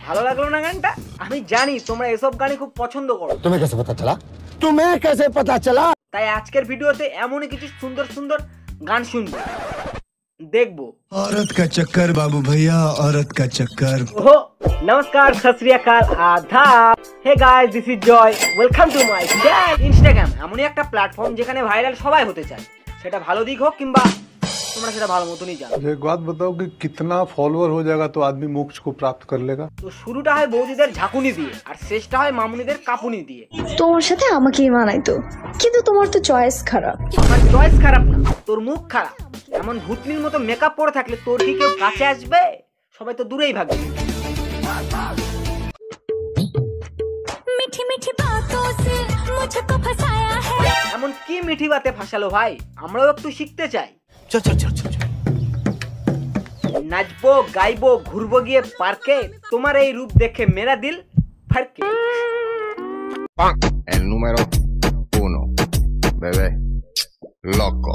ভালো লাগলো না গানটা? আমি জানি তোমরা এসব গানই খুব পছন্দ করো। तुम्हें कैसे पता चला? तुम्हें कैसे पता चला? তাই আজকের ভিডিওতে এমনই কিছু সুন্দর সুন্দর গান শুনবো, দেখবো। औरत का चक्कर बाबू भैया, औरत का चक्कर। ओहो, नमस्कार, सत श्री अकाल, आदाब। Hey guys, this is Joy, welcome to my channel. Instagram এমনই একটা প্ল্যাটফর্ম যেখানে ভাইরাল সবাই হতে চায়, সেটা ভালো দিক হোক কিংবা তোমরা সেটা ভালো মতনই জানো। एक बात बताओ कि कितना फॉलोअर हो जाएगा तो आदमी मोक्ष को प्राप्त कर लेगा? তো শুরুটা হয় বৌদিদের ঝাঁকুনি দিয়ে আর শেষটা হয় মামুনিদের কাপুনি দিয়ে। তোমার সাথে আমাকেই মানাইতো, কিন্তু তোমার তো চয়েস খারাপ। আমার চয়েস খারাপ না, তোর মুখ খারাপ। এমন ভূতনির মতো মেকআপ পরে থাকলে তোর কি কেউ কাছে আসবে? সবাই তো দূরেই ভাগবে। মিঠি মিঠি বাতোं से मुझको फसाया है। এমন কি মিঠি বাতে ফাঁসালো ভাই, আমরাও একটু শিখতে চাই। चल चल चल चल নাচবো, গাইবো, ঘুরবো গিয়ে পার্কে, তোমার এই রূপ দেখে মেরা দিল ফারকে। El número 1, bebé loco।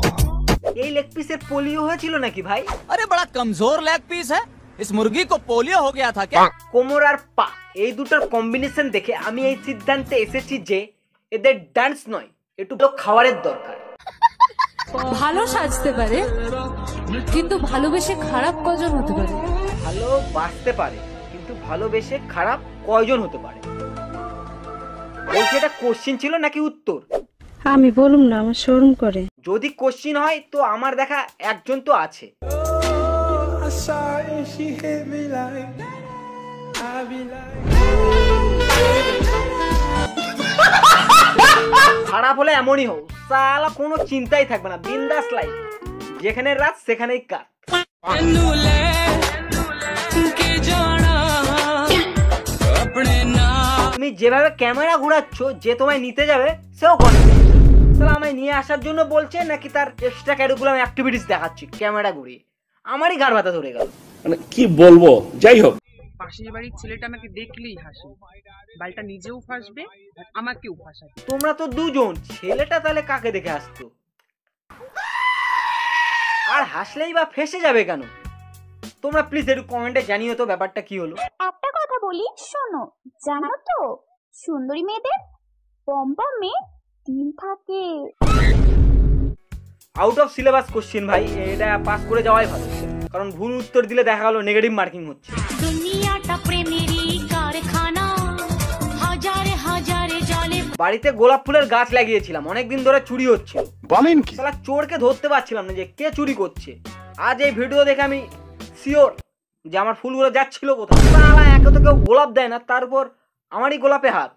এই লেগ পিসের পোলিও হয়েছিল নাকি ভাই? अरे बड़ा कमजोर लेग पीस है, इस मुर्गी को पोलियो हो गया था क्या? কোমর আর পা এই দুটোর কম্বিনেশন দেখে আমি এই সিদ্ধান্তে এসেছি যে এদের ডান্স নয়, একটু খাবারের দরকার। ভালো সাজতে পারে কিন্তু ভালোবেসে খারাপ কজন হতে পারে? ভালো বাঁচতে পারে কিন্তু ভালোবেসে খারাপ কয়জন হতে পারে? বলছি এটা কোশ্চিন ছিল নাকি উত্তর? আমি বলুম না, আমার শরম করে। যদি কোশ্চিন হয় তো আমার দেখা একজন তো আছে। খারাপ হলে এমনই হোক, সালা কোনো চিন্তাই থাকবে না, বিন্দাস লাইফ, যেখানে রাত সেখানেই কাট। তুমি যেভাবে ক্যামেরা ঘুরাচ্ছ, যে তোমায় নিতে যাবে সেও করে। সালা আমায় নিয়ে আসার জন্য বলছে নাকি তার এক্সট্রা ক্যারিকুলাম অ্যাক্টিভিটিস দেখাচ্ছি ক্যামেরা ঘুরিয়ে? আমারই ঘাড় ব্যথা ধরে গেল। মানে কি বলবো, যাই হোক। পাশের বাড়ির ছেলেটা আমাকে দেখলেই হাসে, বালটা নিজেও ফাঁসবে আর আমাকেও ফাঁসাবে। তোমরা তো দুজন, ছেলেটা তাহলে কাকে দেখে আসতো? আর হাসলেই বা ফেসে যাবে কেন? তোমরা প্লিজ একটু কমেন্টে জানিও তো ব্যাপারটা কি হলো। একটা কথা বলি শোনো, জানো তো সুন্দরী মেয়েদের পম্পমে তিল থাকে। আউট অফ সিলেবাস কোশ্চেন ভাই, এটা পাস করে যাওয়াই ভালো, কারণ ভুল উত্তর দিলে দেখা গেল নেগেটিভ মার্কিং হচ্ছে। দুনিয়াটা প্রেমেরই কারখানা, হাজারে হাজারে জলে। বাড়িতে গোলাপ ফুলের গাছ লাগিয়েছিলাম, অনেকদিন ধরে চুরি হচ্ছে। বলেন কি? শালা চোরকে ধরতে পারছিলাম না যে কে চুরি করছে। আজ এই ভিডিও দেখে আমি শিওর যে আমার ফুলগুলো যাচ্ছিল কোথায়। শালা একে তো কেউ গোলাপ দেয় না, তারপর আমারই গোলাপে হাত।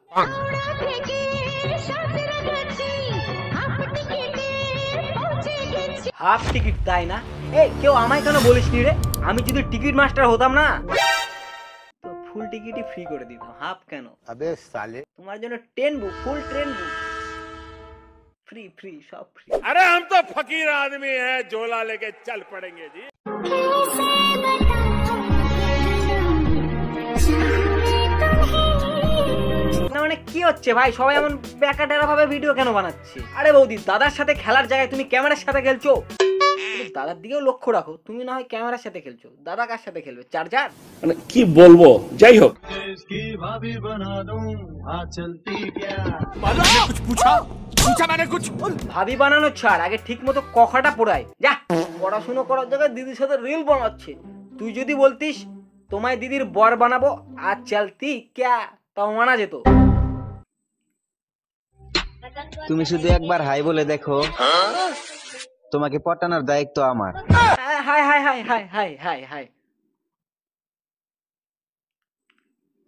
হাফ টিকিট তাই না? এই কেউ আমায় কেন বলিস নি রে? আমি যদি টিকিট মাস্টার হতাম না তো ফুল টিকিটই ফ্রি করে দিতাম। হাফ কেন? अबे साले, তোমার জন্য ট্রেন বুক, ফুল ট্রেন বুক, फ्री फ्री सब फ्री। अरे हम तो फकीर आदमी हैं, झोला लेके चल पड़ेंगे जी। মানে কি হচ্ছে ভাই, সবাই এমন প্যাকাটেরা ভাবে ভিডিও কেন বানাচ্ছে? আরে বৌদি, দাদার সাথে খেলার জায়গায় তুমি ক্যামেরার সাথে খেলছো। দাদার দিকেও লক্ষ্য রাখো, তুমি না হয় ক্যামেরার সাথে খেলছো, দাদা কার সাথে খেলবে? চার্জার। মানে কি বলবো, যাই হোক। ভাবি বানানো ছাড়, আগে ঠিক মতো কখাটা পড়ায় যা। পড়াশুনো করার জায়গায় দিদির সাথে রিল বানাচ্ছে। তুই যদি বলতিস তোমায় দিদির বর বানাবো আর চলতি ক্যা, তাও মানা যেত। তুমি শুধু একবার হাই বলে দেখো, তোমাকে পটানোর দায়িত্ব আমার। High high high high high high high.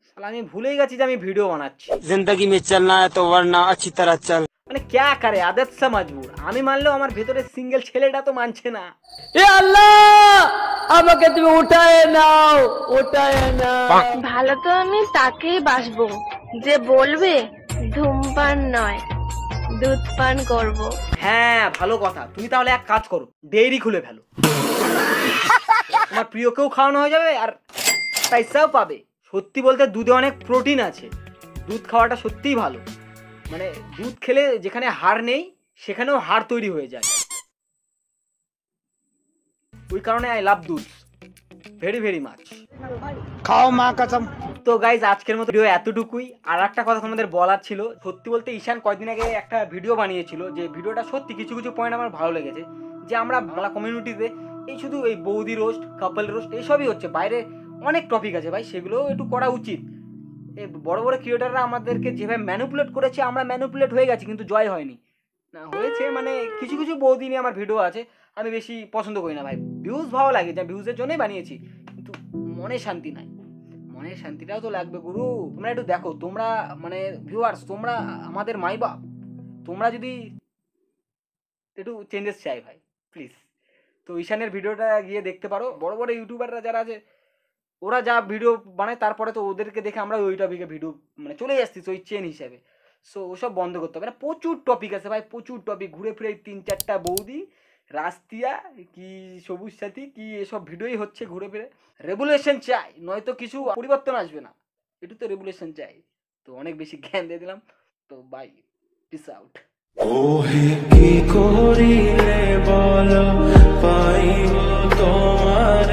শালা আমি ভুলেই গেছি যে আমি ভিডিও বানাচ্ছি। जिंदगी में चलना है तो वरना अच्छी तरह चल। মানে ক্যা করে, আদত সে মজবুর। আমি মানলেও আমার ভেতরে সিঙ্গেল ছেলেটা তো মানছে না। এ আল্লাহ, আমাকে তুমি উঠায় নাও, উঠায় নাও। ভালো তো আমি তাকেই বাসবো যে বলবে ধূমপান নয়, দুধ পান করব। হ্যাঁ ভালো কথা। তুমি তাহলে এক কাজ করো, ডেইরি খুলে ফেলো। তোমার প্রিয়কেও খাওয়ানো হয়ে যাবে আর পয়সাও পাবে। সত্যি বলতে দুধে অনেক প্রোটিন আছে, দুধ খাওয়াটা সত্যিই ভালো। মানে দুধ খেলে যেখানে হাড় নেই সেখানেও হাড় তৈরি হয়ে যায়। ওই কারণে আই লাভ দুধ ভেরি ভেরি মাচ। খাও মা कसम। তো গাইজ আজকের মতো ভিডিও এতটুকুই। আর একটা কথা তোমাদের বলার ছিল, সত্যি বলতে ঈশান কয়েকদিন আগে একটা ভিডিও বানিয়েছিল, যে ভিডিওটা সত্যি কিছু কিছু পয়েন্ট আমার ভালো লেগেছে। যে আমরা বাংলা কমিউনিটিতে এই শুধু এই বৌদি রোস্ট, কাপল রোস্ট এইসবই হচ্ছে, বাইরে অনেক টপিক আছে ভাই, সেগুলোও একটু করা উচিত। এই বড় বড় ক্রিয়েটাররা আমাদেরকে যেভাবে ম্যানিপুলেট করেছে, আমরা ম্যানিপুলেট হয়ে গেছি, কিন্তু জয় হয়নি। না হয়েছে মানে কিছু কিছু বৌদি নিয়ে আমার ভিডিও আছে, আমি বেশি পছন্দ করি না ভাই। ভিউজ ভালো লাগে, যা ভিউজের জন্যই বানিয়েছি, কিন্তু মনে শান্তি নাই। মনের শান্তিটাও তো লাগবে গুরু। তোমরা একটু দেখো, তোমরা মানে ভিউয়ার্স, তোমরা আমাদের মাই বাপ, তোমরা যদি একটু চেঞ্জেস চাই ভাই প্লিজ। তো ঈশানের ভিডিওটা গিয়ে দেখতে পারো। বড় বড় ইউটিউবাররা যারা আছে, ওরা যা ভিডিও বানায়, তারপরে তো ওদেরকে দেখে আমরা ওই টপিকে ভিডিও মানে চলে আসছি ওই চেন হিসাবে। সো ওসব বন্ধ করতে হবে না। প্রচুর টপিক আছে ভাই, প্রচুর টপিক। ঘুরে ফিরে 3-4টা বৌদি, রাস্তিয়া কি সবুজ সাথী কি এসব ভিডিওই হচ্ছে ঘুরে ফিরে। রেগুলেশন চাই, নয়তো কিছু পরিবর্তন আসবে না। একটু তো রেগুলেশন চাই। তো অনেক বেশি জ্ঞান দিয়ে দিলাম, তো বাই, পিস আউট। ওহে কি করিলে বল পাইব